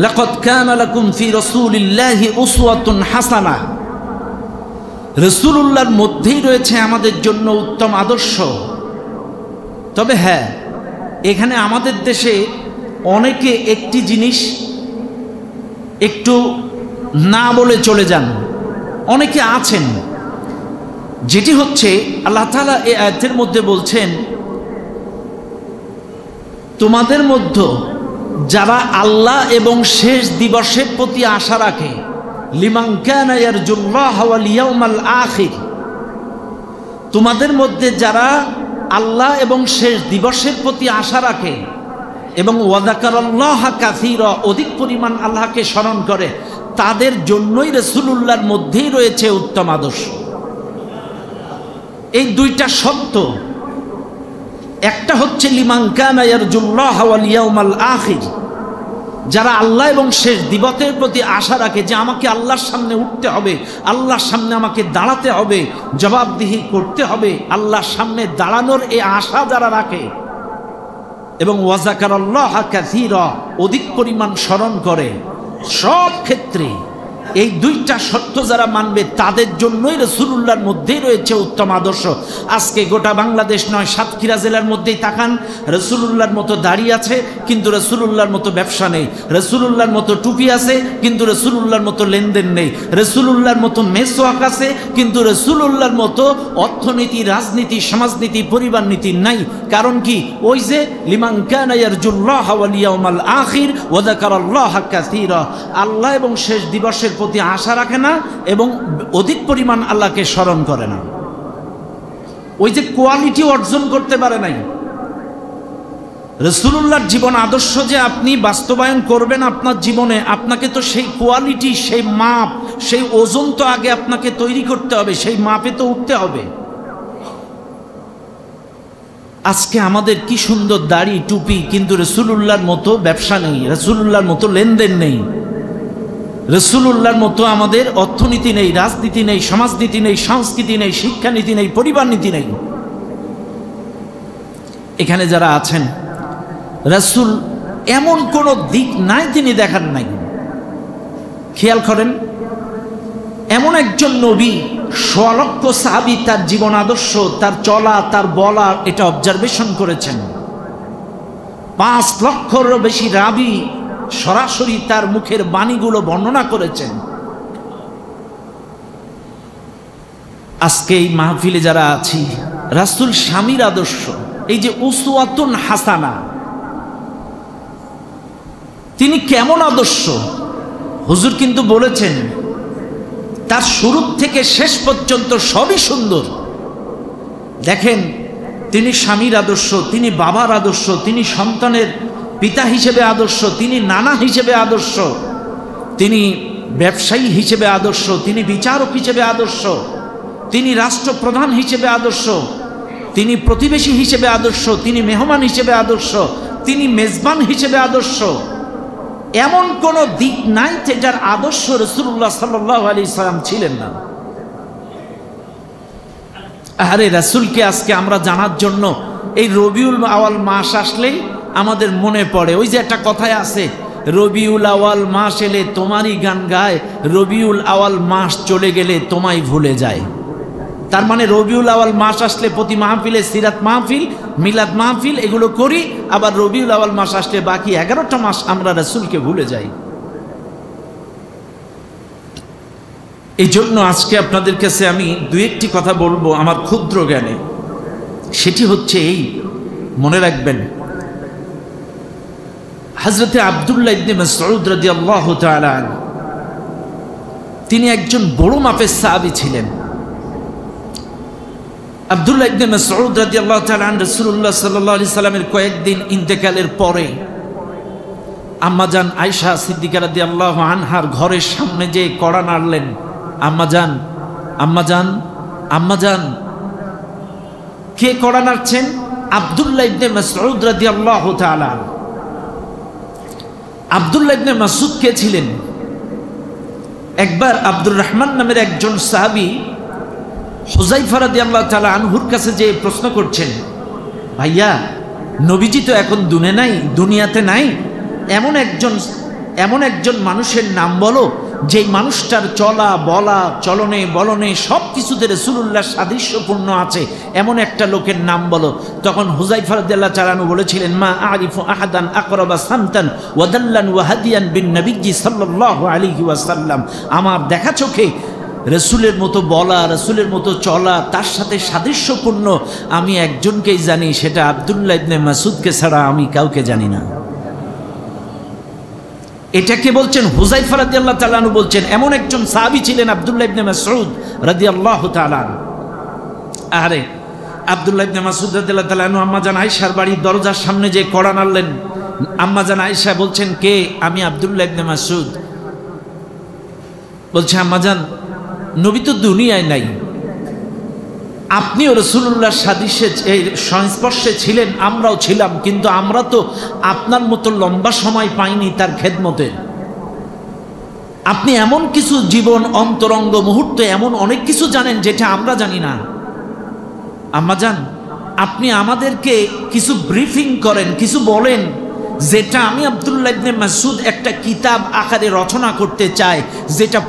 লাকাদ কানা লাকুম ফি রাসূলিল্লাহি উসওয়াতুন হাসানাহ, রাসূলুল্লাহর মধ্যেই রয়েছে আমাদের জন্য উত্তম আদর্শ। তবে হ্যাঁ, এখানে আমাদের দেশে অনেকে একটি জিনিস একটু না বলে চলে যান, অনেকে আছেন, যেটি হচ্ছে আল্লাহ তাআলা এই আয়াতের মধ্যে বলছেন, তোমাদের মধ্যে যারা আল্লাহ এবং শেষ দিবসের প্রতি আশা রাখে, লিমান কানা ইয়ারজুল্লাহ ওয়াল ইয়াউমাল আখির, তোমাদের মধ্যে যারা আল্লাহ এবং শেষ দিবসের প্রতি আশা রাখে এবং ওয়াযাকারাল্লাহ কাসীরা, অধিক পরিমাণ আল্লাহকে স্মরণ করে, তাদের জন্যই রাসূলুল্লাহর মধ্যেই রয়েছে উত্তম আদর্শ। এই দুইটা শব্দ, একটা হচ্ছে লিমান কানা ইয়ারজুল্লাহ ওয়াল ইয়াউমাল আখির, যারা আল্লাহ এবং শেষ দিবসের প্রতি আশা রাখে যে আমাকে আল্লাহর সামনে উঠতে হবে, আল্লাহর সামনে আমাকে দাঁড়াতে হবে, জবাবদিহি করতে হবে, আল্লাহর সামনে দাঁড়ানোর এই আশা যারা রাখে, এবং ওয়াযাকারাল্লাহ কাসীরা, অধিক পরিমাণ স্মরণ করে, সব ক্ষেত্রে এই দুইটা শর্ত যারা মানবে তাদের জন্যই রাসূলুল্লাহর মধ্যেই রয়েছে উত্তম আদর্শ। আজকে গোটা বাংলাদেশ নয়, সাতক্ষীরা জেলার মধ্যেই তাকান, রাসূলুল্লাহর মতো দাড়ি আছে কিন্তু রাসূলুল্লাহর মতো ব্যবসা নেই, রাসূলুল্লাহর মতো টুপি আছে কিন্তু রাসূলুল্লাহর মতো লেনদেন নেই, রাসূলুল্লাহর মতো মেসওয়াক আছে কিন্তু রাসূলুল্লাহর মতো অর্থনীতি, রাজনীতি, সমাজনীতি, পরিবার নীতি নাই। কারণ কি? ওই যে লিমান কানা ইয়ারজুল্লাহ ওয়াল ইয়াউমাল আখির ওয়া যাকারাল্লাহ কাসীরা, আল্লাহ এবং শেষ দিবসের প্রতি আশা রাখে না এবং অধিক পরিমাণ আল্লাহকে স্মরণ করে না। ওই যে কোয়ালিটি অর্জন করতে পারে নাই। রাসূলুল্লাহর জীবন আদর্শ যে আপনি বাস্তবায়ন করবেন আপনার জীবনে, আপনাকে তো সেই কোয়ালিটি, সেই মাপ, সেই ওজন তো আগে আপনাকে তৈরি করতে হবে, সেই মাপে তো উঠতে হবে। আজকে আমাদের কি সুন্দর দাড়ি টুপি, কিন্তু রাসূলুল্লাহর মতো ব্যবসা নেই, রাসূলুল্লাহর মতো লেনদেন নেই, রাসূলুল্লাহর মতো আমাদের অর্থনীতি নেই, রাজনীতি নেই, সমাজনীতি নেই, সংস্কৃতি নেই, শিক্ষানীতি নেই, পরিবার নীতি নেই। এখানে যারা আছেন, রাসূল এমন কোন দিক নাই তিনি দেখান নাই। খেয়াল করেন, এমন একজন নবী, ১০০ লক্ষ সাহাবী তার জীবন আদর্শ, তার চলা, তার বলা, এটা অবজারভেশন করেছেন। ৫ লক্ষেরও বেশি রাবী সরাসরি তার মুখের বাণীগুলো বর্ণনা করেছেন। আজকে এই মাহফিলে যারা আছি, রাসূল স্বামীর আদর্শ, এই যে উসওয়াতুন হাসানা, তিনি কেমন আদর্শ? হুজুর কিন্তু বলেছেন তার শুরু থেকে শেষ পর্যন্ত সবই সুন্দর। দেখেন, তিনি স্বামীর আদর্শ, তিনি বাবার আদর্শ, তিনি সন্তানের পিতা হিসেবে আদর্শ, তিনি নানা হিসেবে আদর্শ, তিনি ব্যবসায়ী হিসেবে আদর্শ, তিনি বিচারক হিসেবে আদর্শ, তিনি রাষ্ট্রপ্রধান হিসেবে আদর্শ, তিনি প্রতিবেশী হিসেবে আদর্শ, তিনি মেহমান হিসেবে আদর্শ, তিনি মেজবান হিসেবে আদর্শ। এমন কোন দিক নাই যেটার আদর্শ রাসূলুল্লাহ সাল্লাল্লাহু আলাইহি সাল্লাম ছিলেন না। আরে রাসূলকে আজকে আমরা জানার জন্য এই রবিউল আওয়াল মাস আসলেই আমাদের মনে পড়ে, ওই যে একটা কথায় আছে, রবিউল আওয়াল মাস এলে তোমারই গান গায়, রবিউল আওয়াল মাস চলে গেলে তোমায় ভুলে যায়। তার মানে রবিউল আওয়াল মাস আসলে প্রতি মাহফিলে সিরাত মাহফিল, মিলাদ মাহফিল এগুলো করি, আবার রবিউল আওয়াল মাস আসলে বাকি 11টা মাস আমরা রাসূলকে ভুলে যাই। এই জন্য আজকে আপনাদের কাছে আমি দুই একটি কথা বলবো আমার ক্ষুদ্র জ্ঞানে। সেটি হচ্ছে এই, মনে রাখবেন, হযরতে আব্দুল্লাহ ইবনে মাসউদ রাদিয়াল্লাহু তাআলা আনহু, তিনি একজন বড় মাপের সাহাবী ছিলেন। আব্দুল্লাহ ইবনে মাসউদ রাদিয়াল্লাহু তাআলা আনহু রাসূলুল্লাহ সাল্লাল্লাহু আলাইহি সাল্লামের কয়েকদিন ইন্তেকালের পরে আম্মাজান আয়েশা সিদ্দিকা রাদিয়াল্লাহু আনহার ঘরের সামনে যে কড়া নাড়লেন, আম্মাজান, আম্মাজান, আম্মাজান। কে কড়া নাড়ছেন? আব্দুল্লাহ ইবনে মাসউদ রাদিয়াল্লাহু তাআলা। আব্দুল্লাহ ইবনে মাসউদ কে ছিলেন? একবার আব্দুর রহমান নামের একজন সাহাবী হুযায়ফা রাদিয়াল্লাহু তাআলা আনহুর কাছে যে প্রশ্ন করছেন, ভাইয়া, নবীজি তো এখন দুনিয়াতে নাই, এমন একজন এমন একজন মানুষের নাম বলো যেই মানুষটার চলা বলা চলনে বলনে সব কিছুতে রাসূলুল্লাহ সাদৃশ্যপূর্ণ আছে, এমন একটা লোকের নাম বলো। তখন হুযায়ফা রাদিয়াল্লাহু তাআলা আনহু বলেছিলেন, মা আরিফু আহাদান আকরাবা সামতান ওয়া দাল্লান ওয়া হাদিয়ান বিন নবী সাল্লাল্লাহু আলাইহি ওয়াসাল্লাম। আমার দেখা চোখে রসুলের মতো বলা, রসুলের মতো চলা, তার সাথে সাদৃশ্যপূর্ণ আমি একজনকেই জানি, সেটা আব্দুল্লাহ ইবনে মাসউদকে ছাড়া আমি কাউকে জানি না। এটাকে বলছেন হুযায়ফা রাদিয়াল্লাহু তাআলা আনহু বলছেন, এমন একজন সাহাবী ছিলেন আব্দুল্লাহ ইবনে মাসউদ রাদিয়াল্লাহু তাআলা। আরে আব্দুল্লাহ ইবনে মাসউদ রাদিয়াল্লাহু তাআলা আনহু আম্মা জান আয়েশার বাড়ির দরজার সামনে যে কড়া নাড়লেন, আম্মা জান আয়েশা বলছেন, কে? আমি আব্দুল্লাহ ইবনে মাসউদ। বলছে, আম্মা জান, নবী তো দুনিয়ায় নাই, আপনিও রাসূলুল্লাহর সাদৃশ্যে সংস্পর্শে ছিলেন, আমরাও ছিলাম, কিন্তু আমরা তো আপনার মতো লম্বা সময় পাইনি তার খেদমতে। আপনি এমন কিছু জীবন অন্তরঙ্গ মুহূর্তে এমন অনেক কিছু জানেন যেটা আমরা জানি না। আম্মা জান, আপনি আমাদেরকে কিছু ব্রিফিং করেন, কিছু বলেন, যেটা আমি আব্দুল্লাহ ইবনে মাসউদ একটা কিতাব আকারে রচনা করতে চাই, যেটা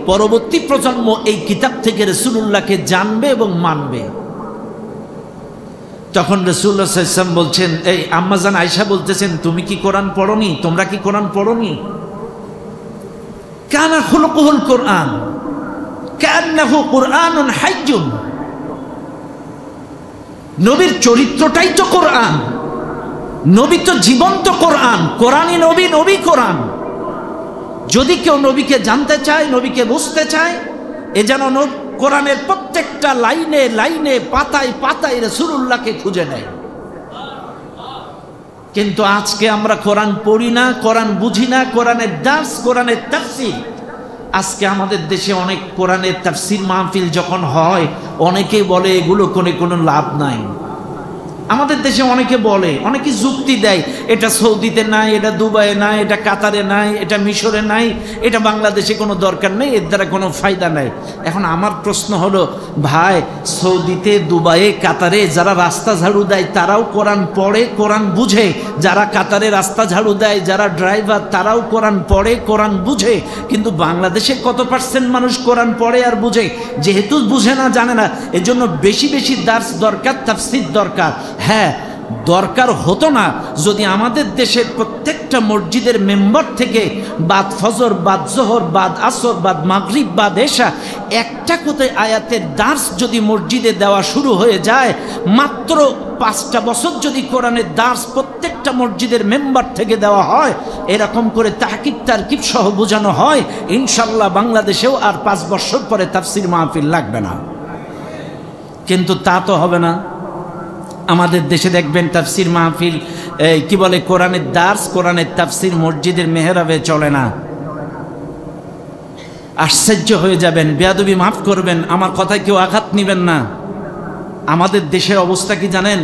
পরবর্তী প্রজন্ম এই কিতাব থেকে রাসূলুল্লাহকে জানবে এবং মানবে। তখন রাসূলুল্লাহ সাল্লাল্লাহু আলাইহি ওয়াসাল্লাম বলছেন, এই আম্মা জান আয়েশা বলতেছেন, তুমি কি কোরআন পড়োনি? তোমরা কি কোরআন পড়োনি? কানা খুলুকুল কোরআন কান্নাহু কুরআনুন হাইয়ুন। নবীর চরিত্রটাই তো কোরআন, নবী তো জীবন্ত কোরআন, কোরআনই নবী, নবী কোরআন। যদি কেউ নবীকে জানতে চায়, নবীকে বুঝতে চায়, এ যেন কোরআনের প্রত্যেকটা লাইনে লাইনে পাতায় পাতায় রাসূলুল্লাহকে খুঁজে নেয়। কিন্তু আজকে আমরা কোরআন পড়ি না, কোরআন বুঝি না, কোরআনের দার্স, কোরআনের তাফসীর। আজকে আমাদের দেশে অনেক কোরআনের তাফসীর মাহফিল যখন হয়, অনেকেই বলে এগুলো কোনো লাভ নাই। আমাদের দেশে অনেকে বলে, অনেকে যুক্তি দেয়, এটা সৌদিতে নাই, এটা দুবাইয়ে নাই, এটা কাতারে নাই, এটা মিশরে নাই, এটা বাংলাদেশে কোনো দরকার নেই, এর দ্বারা কোনো ফায়দা নাই। এখন আমার প্রশ্ন হলো, ভাই, সৌদিতে দুবাইয়ে কাতারে যারা রাস্তা ঝাড়ু দেয় তারাও কোরআন পড়ে, কোরআন বুঝে। যারা কাতারে রাস্তা ঝাড়ু দেয়, যারা ড্রাইভার, তারাও কোরআন পড়ে, কোরআন বুঝে। কিন্তু বাংলাদেশে কত পার্সেন্ট মানুষ কোরআন পড়ে আর বুঝে? যেহেতু বুঝে না, জানে না, এজন্য বেশি বেশি দার্স দরকার, তাফসীর দরকার। হ্যাঁ, দরকার হতো না যদি আমাদের দেশের প্রত্যেকটা মসজিদের মেম্বার থেকে বাদ ফজর, বাদ জোহর, বাদ আসর, বাদ মাগরিব, বাদ এশা একটা কোথায় আয়াতের দার্স যদি মসজিদে দেওয়া শুরু হয়ে যায়, মাত্র 5টা বছর যদি কোরআনের দার্স প্রত্যেকটা মসজিদের মেম্বার থেকে দেওয়া হয়, এরকম করে তাহকিক তারকিব সহ বোঝানো হয়, ইনশাল্লাহ বাংলাদেশেও আর 5 বছর পরে তাফসীর মাহফিল লাগবে না। কিন্তু তা তো হবে না। আমাদের দেশে দেখবেন তাফসীর মাহফিল, কি বলে, কোরআনের দার্স, কোরআনের তাফসীর মসজিদের মেহরাবে চলে না। আশ্চর্য হয়ে যাবেন, বেয়াদবি মাফ করবেন, আমার কথায় কেউ আঘাত নেবেন না। আমাদের দেশের অবস্থা কি জানেন?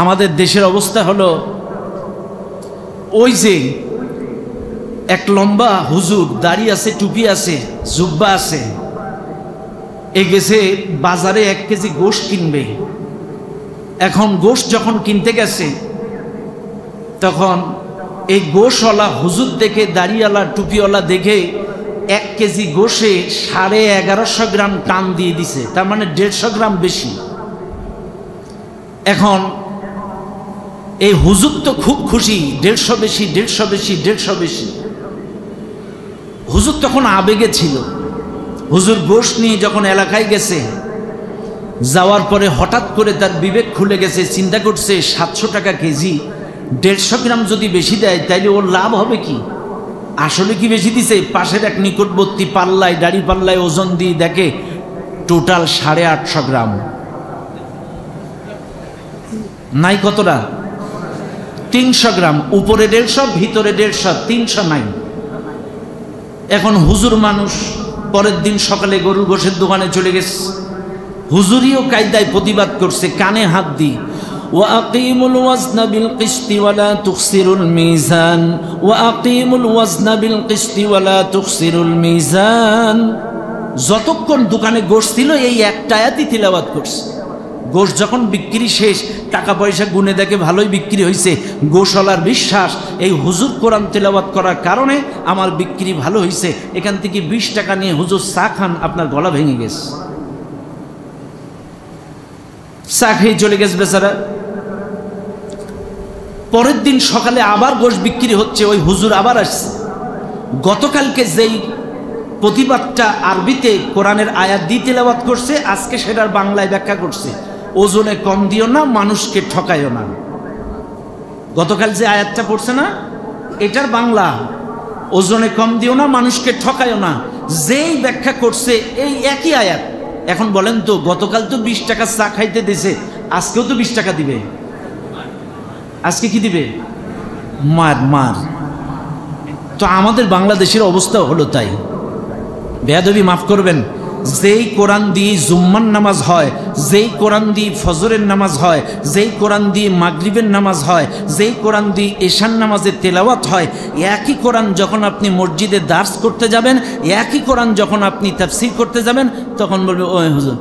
আমাদের দেশের অবস্থা হলো, ওই যে এক লম্বা হুজুর, দাড়ি আছে, টুপি আছে, জুব্বা আছে, এ গেছে বাজারে 1 কেজি গোশত কিনবে। এখন গোশত যখন কিনতে গেছে, তখন এই গোশওয়ালা হুজুর দেখে, দাড়িওয়ালা টুপিওয়ালা দেখে 1 কেজি গোশে 1150 গ্রাম টান দিয়ে দিছে, তার মানে 150 গ্রাম বেশি। এখন এই হুজুর তো খুব খুশি, 150 বেশি, 150 বেশি, 150 বেশি। হুজুর তখন আবেগে ছিল। হুজুর গোশত নিয়ে যখন এলাকায় গেছে, যাওয়ার পরে হঠাৎ করে তার বিবেক খুলে গেছে, চিন্তা করছে 700 টাকা কেজি, 150 গ্রাম যদি বেশি দেয় তাইলে ওর লাভ হবে কি? আসলে কি বেশি দিছে? পাশের এক নিকটবর্তী পাল্লায়, দাড়ি পাল্লায় ওজন দিয়ে দেখে টোটাল 850 গ্রাম। নাই কতটা? 300 গ্রাম। উপরে 150, ভিতরে 150, 300 নাই। এখন হুজুর মানুষ, পরের দিন সকালে গরুর গোশের দোকানে চলে গেছে। হুজুরিও কায়দায় প্রতিবাদ করছে, কানে হাত দি, ওয়াকিমুল ওয়াজনা বিল কিসতি ওয়ালা তুখসিরুল মিজান, ওয়াকিমুল ওয়াজনা বিল কিসতি ওয়ালা তুখসিরুল মিজান। যতক্ষণ দোকানে গোশত ছিল এই একটা আয়াতই তিলাওয়াত করছে। গোশ যখন বিক্রি শেষ, টাকা পয়সা গুনে দেখে ভালোই বিক্রি হয়েছে, গোশওয়ালার বিশ্বাস এই হুজুর কোরআন তেলাওয়াত করার কারণে আমার বিক্রি ভালো হয়েছে, এখান থেকে 20 টাকা নিয়ে হুজুর চা খান, আপনার গলা ভেঙে গেছে। চা খেয়ে চলে গেছে বেচারা। পরের দিন সকালে আবার গোশ বিক্রি হচ্ছে, ওই হুজুর আবার আসছে। গতকালকে যেই প্রতিবাদটা আরবিতে কোরআনের আয়াত দিয়ে তেলাওয়াত করছে, আজকে সেটার বাংলায় ব্যাখ্যা করছে, ওজনে কম দিও না, মানুষকে ঠকাইও না। গতকাল যে আয়াতটা পড়ছে না, এটার বাংলা ওজনে কম দিও না, মানুষকে ঠকাইও না, যেই ব্যাখ্যা করছে এই একই আয়াত। এখন বলেন তো, গতকাল তো 20 টাকা চা খাইতে দিছে, আজকেও তো 20 টাকা দিবে। আজকে কি দিবে? মার মার। তো আমাদের বাংলাদেশের অবস্থা হলো তাই। বেয়াদবি মাফ করবেন, যেই কোরআন দিয়ে জুম্মার নামাজ হয়, যেই কোরআন দিয়ে ফজরের নামাজ হয়, যেই কোরআন দিয়ে মাগরিবের নামাজ হয়, যেই কোরআন দিয়ে এশার নামাজের তেলাওয়াত হয়, একই কোরআন যখন আপনি মসজিদে দার্স করতে যাবেন, একই কোরআন যখন আপনি তাফসীর করতে যাবেন, তখন বলবে ওই হুজুর।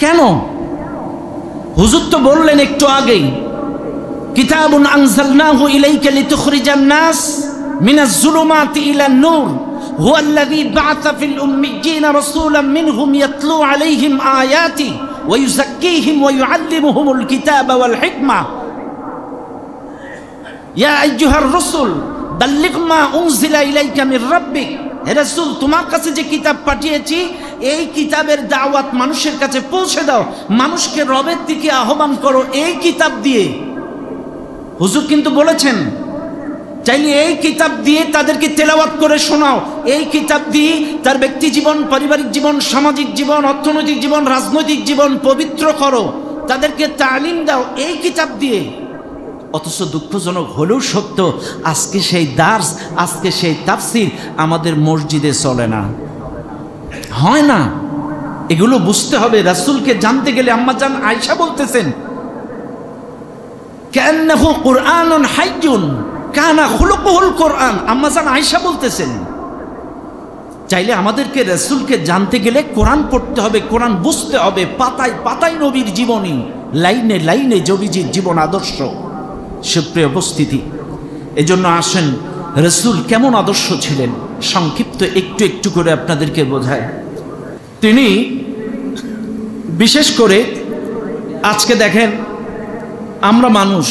কেন? হুজুর তো বললেন একটু আগেই, কিতাবুন আনজালনাহু ইলাইকা লিতুখরিজান নাস মিনাজ যুলুমাতি ইলান নূর হুয়াল্লাযী বা'আসা ফিল উম্মিয়্যিনা রাসূলাম মিনহুম ইয়াতলু আলাইহিম আয়াতি ওয়া ইউযাক্কিহিম ওয়া ইউআল্লিমুহুমুল কিতাবা ওয়াল হিকমা ইয়া আইয়ুহার রাসূল বাল্লিগ মা উনজিলা ইলাইকা মির রাব্বিক। হে রাসূল, তোমার কাছে যে কিতাব পাঠিয়েছি, এই কিতাবের দাওয়াত মানুষের কাছে পৌঁছে দাও, মানুষকে রবের দিকে আহ্বান করো এই কিতাব দিয়ে। হুজুর কিন্তু বলেছেন, চাইলে এই কিতাব দিয়ে তাদেরকে তেলাওয়াত করে শোনাও, এই কিতাব দিয়ে তার ব্যক্তি জীবন, পারিবারিক জীবন, সামাজিক জীবন, অর্থনৈতিক জীবন, রাজনৈতিক জীবন পবিত্র করো, তাদেরকে তালিম দাও এই কিতাব দিয়ে। অথচ দুঃখজনক হলেও সত্য, আজকে সেই দার্স, আজকে সেই তাফসির আমাদের মসজিদে চলে না, হয় না। এগুলো বুঝতে হবে। রাসূলকে জানতে গেলে আম্মাজান আয়েশা বলতেছেন, কান্নাহু কুরআনুন হাইয়ুন কানা খুলুকুহুল কোরআন। আম্মাজান আয়েশা বলতেছেন, চাইলে আমাদেরকে রাসূলকে জানতে গেলে কোরআন পড়তে হবে, কোরআন বুঝতে হবে, পাতায় পাতায় নবীর জীবনী, লাইনে লাইনে নবীজির জীবন আদর্শ। সুপ্রিয় উপস্থিতি, এজন্য আসেন রাসূল কেমন আদর্শ ছিলেন, সংক্ষিপ্ত একটু একটু করে আপনাদেরকে বোঝায়। তিনি বিশেষ করে আজকে দেখেন, আমরা মানুষ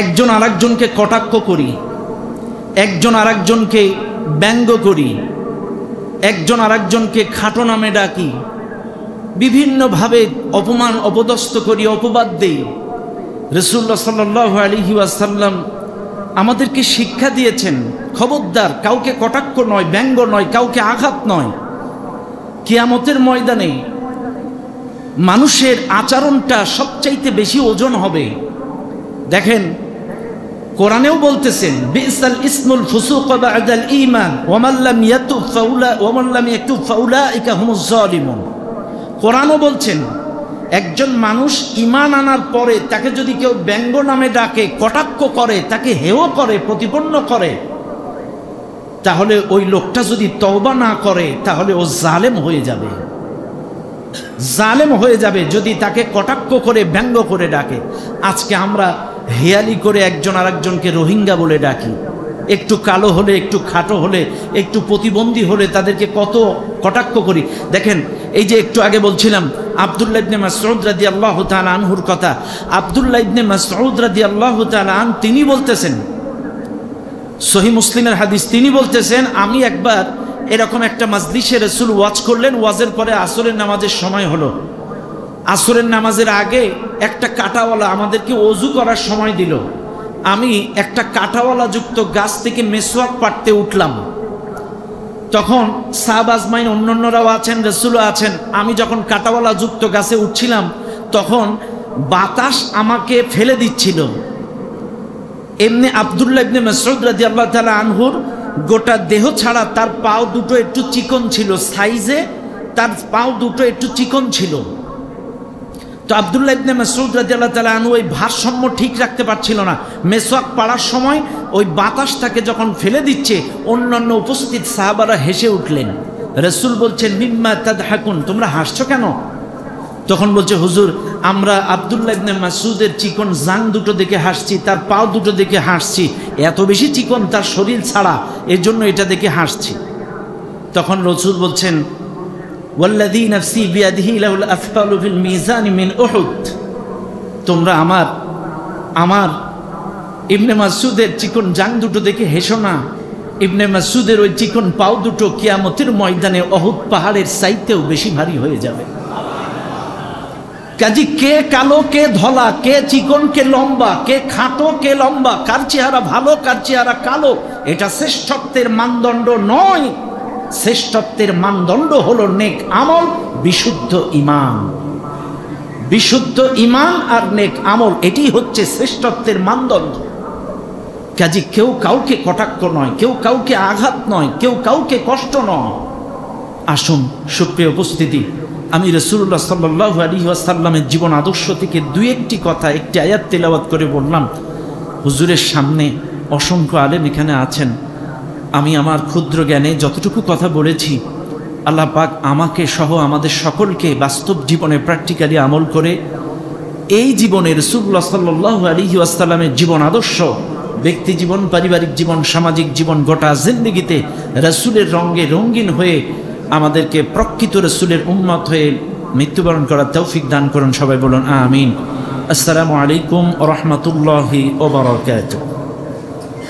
একজন আরেকজনকে কটাক্ষ করি, একজন আরেকজনকে ব্যঙ্গ করি, একজন আরেকজনকে খাটো নামে ডাকি, বিভিন্নভাবে অপমান অপদস্থ করি, অপবাদ দেই। রাসূলুল্লাহ সাল্লাল্লাহু আলাইহি ওয়াসাল্লাম আমাদেরকে শিক্ষা দিয়েছেন, খবরদার, কাউকে কটাক্ষ নয়, ব্যঙ্গ নয়, কাউকে আঘাত নয়। কিয়ামতের ময়দানে মানুষের আচরণটা সবচাইতে বেশি ওজন হবে। দেখেন, কোরআনেও বলতেছেন, বিসাল ইসমুল ফুসুক বা'দাল ঈমান ওয়া মান লাম ইয়াতুব ফাউলাইকা হুমুজ জালিমুন। কোরআনও বলছেন, একজন মানুষ ঈমান আনার পরে তাকে যদি কেউ ব্যঙ্গ নামে ডাকে, কটাক্ষ করে, তাকে হেয় করে, প্রতিপন্ন করে, তাহলে ওই লোকটা যদি তওবা না করে তাহলে ও জালেম হয়ে যাবে, জালেম হয়ে যাবে যদি তাকে কটাক্ষ করে ব্যঙ্গ করে ডাকে। আজকে আমরা হেয়ালি করে একজন আরেকজনকে রোহিঙ্গা বলে ডাকি, একটু কালো হলে, একটু খাটো হলে, একটু প্রতিবন্ধী হলে তাদেরকে কত কটাক্ষ করি। দেখেন, এই যে একটু আগে বলছিলাম আব্দুল্লাহ ইবনে মাসউদ রাদিয়াল্লাহু তাআলা আনহুর কথা। আব্দুল্লাহ ইবনে মাসউদ রাদিয়াল্লাহু তাআলা আন তিনি বলতেছেন, সহিহ মুসলিমের হাদিস, তিনি বলতেছেন, আমি একবার এরকম একটা মাজলিসে রাসূল ওয়াজ করলেন, ওয়াজের পরে আসরের নামাজের সময় হলো। আসরের নামাজের আগে একটা কাঁটাওয়ালা আমাদেরকে ওযু করার সময় দিল। আমি একটা কাঁটাওয়ালা যুক্ত গাছ থেকে মেসওয়াক পাড়তে উঠলাম। তখন সাহাবা আজমাইন অন্যান্যরাও আছেন, রাসূলও আছেন। আমি যখন কাঁটাওয়ালা যুক্ত গাছে উঠছিলাম, তখন বাতাস আমাকে ফেলে দিচ্ছিল। এমনি আব্দুল্লাহ ইবনে মাসউদ রাদিয়াল্লাহু তাআলা আনহুর গোটা দেহ ছাড়া তার পাও দুটো একটু চিকন ছিল, সাইজে তার পাও দুটো একটু চিকন ছিল। তো আব্দুল্লাহ ইবনে মাসউদ রাদিয়াল্লাহু তাআলা আনহু ওই ভারসাম্য ঠিক রাখতে পারছিল না। মেসওয়াক পাড়ার সময় ওই বাতাসটাকে যখন ফেলে দিচ্ছে, অন্যান্য উপস্থিত সাহাবারা হেসে উঠলেন। রাসূল বলছেন মিম্মা তাদহাকুন, তোমরা হাসছো কেন? তখন বলছে হুজুর আমরা আব্দুল্লাহ ইবনে মাসউদের চিকন জাং দুটো দেখে হাসছি, তার পাও দুটো দেখে হাসছি, এত বেশি চিকন তার শরীর ছাড়া, এর জন্য এটা দেখে হাসছি। তখন রাসূল বলছেন ওয়াল্লাযী নাফসি বিয়াদিহি লাহুল আফতালু ফিল মিজান মিন উহুদ, তোমরা আমার ইবনে মাসউদের চিকন জাং দুটো দেখে হেসো না, ইবনে মাসউদের ওই চিকন পাও দুটো কিয়ামতের ময়দানে উহুদ পাহাড়ের চাইতেও বেশি ভারী হয়ে যাবে। কাজী কে কালো কে ধলা, কে চিকন কে লম্বা, কে খাটো কে লম্বা, কার চেহারা ভালো কার চেহারা কালো, এটা শ্রেষ্ঠত্বের মানদণ্ড নয়। শ্রেষ্ঠত্বের মানদণ্ড হলো নেক আমল, বিশুদ্ধ ঈমান। বিশুদ্ধ ঈমান আর নেক আমল, এটি হচ্ছে শ্রেষ্ঠত্বের মানদণ্ড। কাজী কেউ কাউকে কটাক্ষ নয়, কেউ কাউকে আঘাত নয়, কেউ কাউকে কষ্ট নয়। আসুন সুপ্রিয় উপস্থিতি, আমি রাসূলুল্লাহ সাল্লাল্লাহু আলাইহি ওয়াসাল্লামের জীবন আদর্শ থেকে দুই একটি কথা, একটি আয়াত তেলাওয়াত করে বললাম। হুজুরের সামনে অসংখ্য আলেম এখানে আছেন, আমি আমার ক্ষুদ্র জ্ঞানে যতটুকু কথা বলেছি, আল্লাহ পাক আমাকে সহ আমাদের সকলকে বাস্তব জীবনে প্র্যাকটিক্যালি আমল করে এই জীবনে রাসূলুল্লাহ সাল্লাল্লাহু আলাইহি ওয়াসাল্লামের জীবন আদর্শ, ব্যক্তি জীবন, পারিবারিক জীবন, সামাজিক জীবন, গোটা জিন্দেগিতে রাসূলের রঙে রঙিন হয়ে আমাদেরকে প্রকৃত রাসূলের উম্মত হয়ে মৃত্যুবরণ করার তৌফিক দান করুন। সবাই বলুন আমিন। আসসালামু আলাইকুম ওয়া রাহমাতুল্লাহি ওয়া বারাকাতুহু।